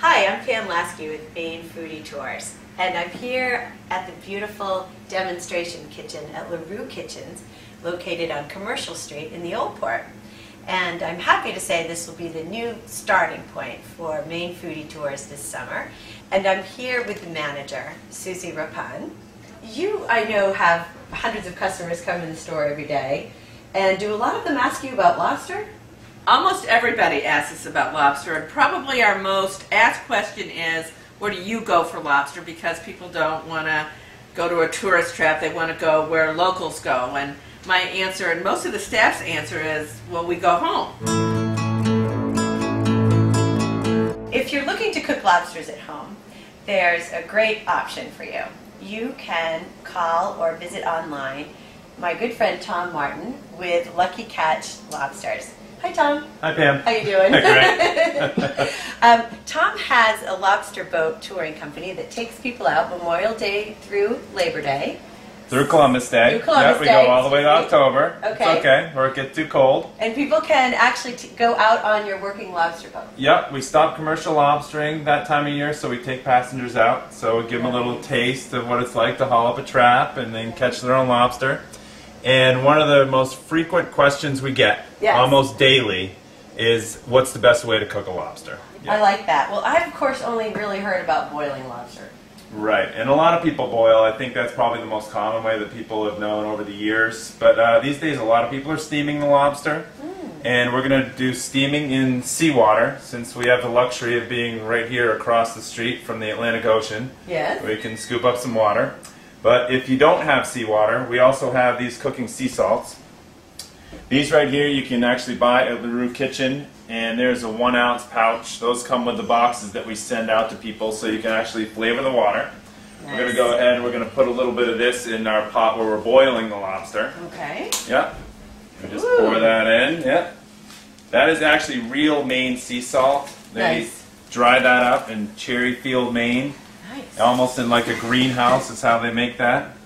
Hi, I'm Pam Lasky with Maine Foodie Tours, and I'm here at the beautiful demonstration kitchen at LaRue Kitchens, located on Commercial Street in the Old Port. And I'm happy to say this will be the new starting point for Maine Foodie Tours this summer. And I'm here with the manager, Susie Rapin. You, I know, have hundreds of customers come in the store every day, and do a lot of them ask you about lobster? Almost everybody asks us about lobster, and probably our most asked question is, where do you go for lobster? Because people don't want to go to a tourist trap, they want to go where locals go. And my answer, and most of the staff's answer is, well, we go home. If you're looking to cook lobsters at home, there's a great option for you. You can call or visit online my good friend Tom Martin with Lucky Catch Lobsters. Hi, Tom. Hi, Pam. How you doing? Great. Tom has a lobster boat touring company that takes people out Memorial Day through Labor Day. Through Columbus Day. Through Columbus yep, we Day. go all the way to October. Okay. It's okay, or it gets too cold. And people can actually go out on your working lobster boat. Yep, we stop commercial lobstering that time of year, so we take passengers out. So we give them a little taste of what it's like to haul up a trap and then catch their own lobster. And one of the most frequent questions we get, almost daily, is what's the best way to cook a lobster? Yeah. I like that. Well, I've, of course, only really heard about boiling lobster. Right, and a lot of people boil. I think that's probably the most common way that people have known over the years. But these days, a lot of people are steaming the lobster. And we're going to do steaming in seawater, since we have the luxury of being right here across the street from the Atlantic Ocean. Yes. We can scoop up some water. But if you don't have seawater, we also have these cooking sea salts. These right here you can actually buy at LaRue Kitchen, and there's a 1-ounce pouch. Those come with the boxes that we send out to people, so you can actually flavor the water. Nice. We're going to go ahead and we're going to put a little bit of this in our pot where we're boiling the lobster. Okay. Yep. We just pour that in. Yep. That is actually real Maine sea salt. They dry that up in Cherryfield, Maine. Nice. Almost in like a greenhouse is how they make that.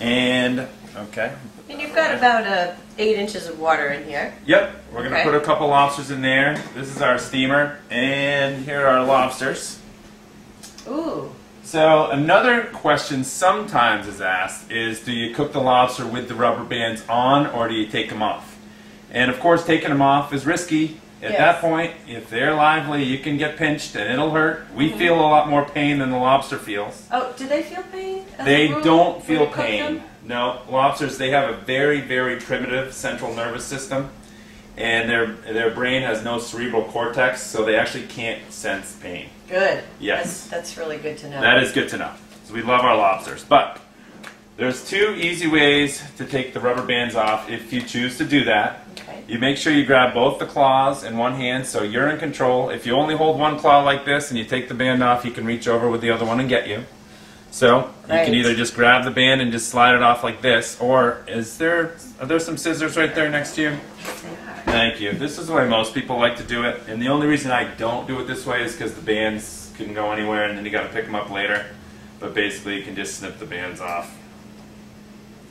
And, okay. And you've got about 8 inches of water in here. Yep. We're going to put a couple lobsters in there. This is our steamer. And here are our lobsters. Ooh. So another question sometimes is asked is, do you cook the lobster with the rubber bands on, or do you take them off? And of course, taking them off is risky. At that point, if they're lively, you can get pinched and it'll hurt. We feel a lot more pain than the lobster feels. Oh, do they feel pain? They don't feel pain. No, lobsters, they have a very, very primitive central nervous system, and their brain has no cerebral cortex, so they actually can't sense pain. Good. Yes. That's really good to know. That is good to know. So we love our lobsters. But there's 2 easy ways to take the rubber bands off if you choose to do that. Okay. You make sure you grab both the claws in one hand so you're in control. If you only hold one claw like this and you take the band off, you can reach over with the other one and get you. So you can either just grab the band and just slide it off like this, or are there some scissors right there next to you? Thank you. This is the way most people like to do it, and the only reason I don't do it this way is because the bands can go anywhere and then you got to pick them up later. But basically you can just snip the bands off.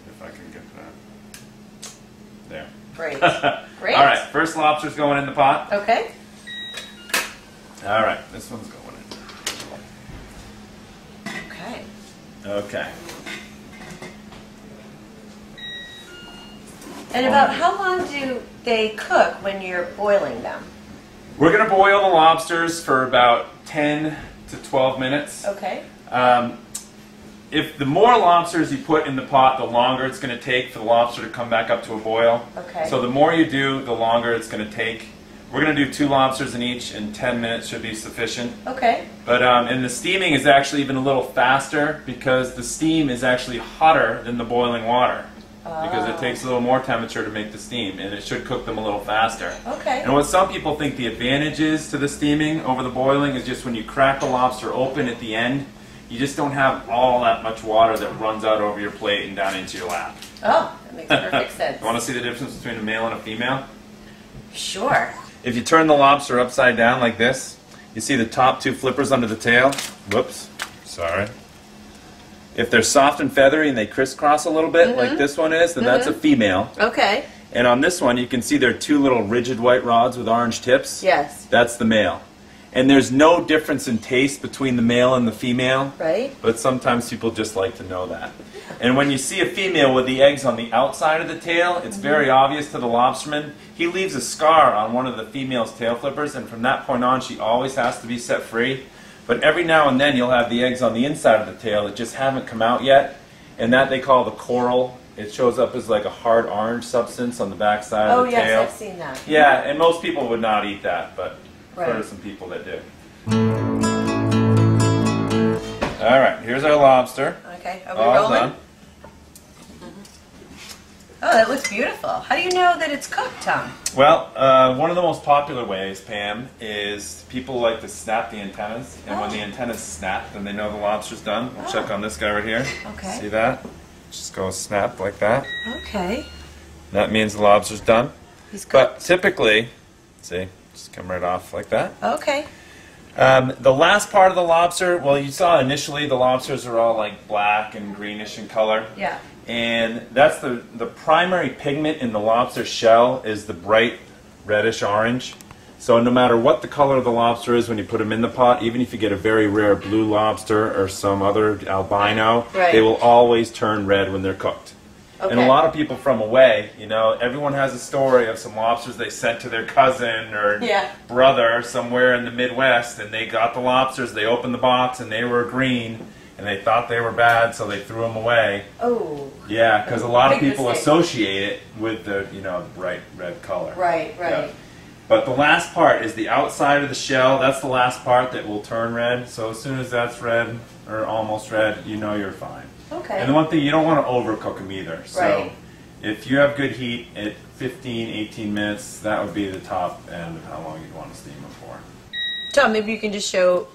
If I can get that. There. Great. Great. All right, first lobster's going in the pot. Okay. All right, this one's going in. Okay. Okay. And about how long do they cook when you're boiling them? We're going to boil the lobsters for about 10 to 12 minutes. Okay. If the more lobsters you put in the pot, the longer it's going to take for the lobster to come back up to a boil. Okay. So the more you do, the longer it's going to take. We're going to do 2 lobsters in each, and 10 minutes should be sufficient. Okay. But and the steaming is actually even a little faster because the steam is actually hotter than the boiling water. Because it takes a little more temperature to make the steam, and it should cook them a little faster. Okay. And what some people think the advantage is to the steaming over the boiling is just when you crack the lobster open at the end, you just don't have all that much water that runs out over your plate and down into your lap. Oh, that makes perfect sense. You want to see the difference between a male and a female? Sure. If you turn the lobster upside down like this, you see the top 2 flippers under the tail. Whoops. Sorry. If they're soft and feathery and they crisscross a little bit, like this one is, then that's a female. Okay. And on this one, you can see there are 2 little rigid white rods with orange tips. Yes. That's the male. And there's no difference in taste between the male and the female. Right. But sometimes people just like to know that. And when you see a female with the eggs on the outside of the tail, it's very obvious to the lobsterman. He leaves a scar on one of the female's tail flippers, and from that point on, she always has to be set free. But every now and then, you'll have the eggs on the inside of the tail that just haven't come out yet, and that they call the coral. It shows up as like a hard orange substance on the back side of the tail. Oh yes, I've seen that. Yeah, and most people would not eat that, but right. there are some people that do. All right, here's our lobster. Okay, are we All rolling? done. Oh, that looks beautiful. How do you know that it's cooked, Tom? Well, one of the most popular ways, Pam, is people like to snap the antennas, and when the antennas snap, then they know the lobster's done. We'll check on this guy right here. Okay. See that? Just go snap like that. Okay. That means the lobster's done. He's cooked. But typically, see, just come right off like that. Okay. The last part of the lobster, well, you saw initially the lobsters are all like black and greenish in color. Yeah. And that's the primary pigment in the lobster shell is the bright reddish orange. So no matter what the color of the lobster is when you put them in the pot, even if you get a very rare blue lobster or some other albino, right. they will always turn red when they're cooked. Okay. And a lot of people from away, you know, everyone has a story of some lobsters they sent to their cousin or brother somewhere in the Midwest, and they got the lobsters, they opened the box, and they were green, and they thought they were bad, so they threw them away. Oh. Yeah, because a lot of Big people mistake. associate it with the, you know, bright red color. Right, right. Yeah. But the last part is the outside of the shell. That's the last part that will turn red. So as soon as that's red, or almost red, you know you're fine. Okay. And the one thing, you don't want to overcook them either. So Right. if you have good heat at 15, 18 minutes, that would be the top end of how long you'd want to steam them for. Tom, maybe you can just show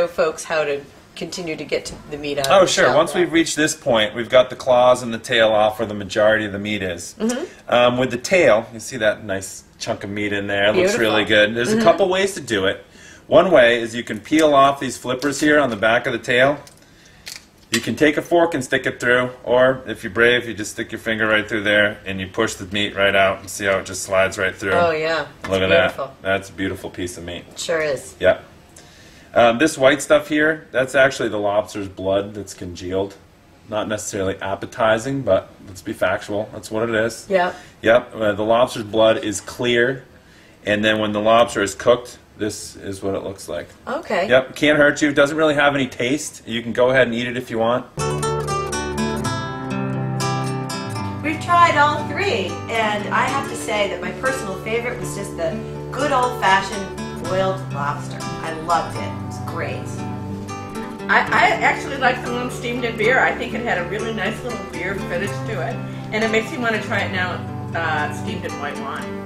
folks how to continue to get to the meat out. Oh, of the sure. shell. Once we've reached this point, we've got the claws and the tail off where the majority of the meat is. With the tail, you see that nice chunk of meat in there. It looks really good. There's a couple ways to do it. One way is you can peel off these flippers here on the back of the tail. You can take a fork and stick it through, or if you're brave, you just stick your finger right through there and you push the meat right out and see how it just slides right through. Oh, yeah. Look at beautiful. that. That's a beautiful piece of meat. It sure is. Yep. This white stuff here, that's actually the lobster's blood that's congealed. Not necessarily appetizing, but let's be factual. That's what it is. Yeah. Yep. The lobster's blood is clear, and then when the lobster is cooked, this is what it looks like. Okay. Yep. Can't hurt you. Doesn't really have any taste. You can go ahead and eat it if you want. We've tried all three, and I have to say that my personal favorite was just the good old-fashioned boiled lobster. I loved it. It was great. I actually like the one steamed in beer. I think it had a really nice little beer finish to it. And it makes me want to try it now steamed in white wine.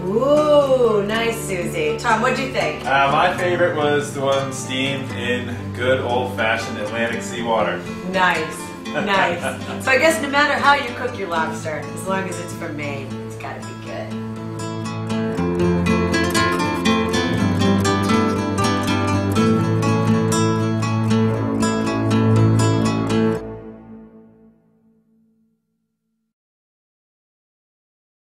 Ooh, nice, Susie. Tom, what'd you think? My favorite was the one steamed in good old-fashioned Atlantic seawater. Nice, nice. So I guess no matter how you cook your lobster, as long as it's from Maine, it's gotta be good.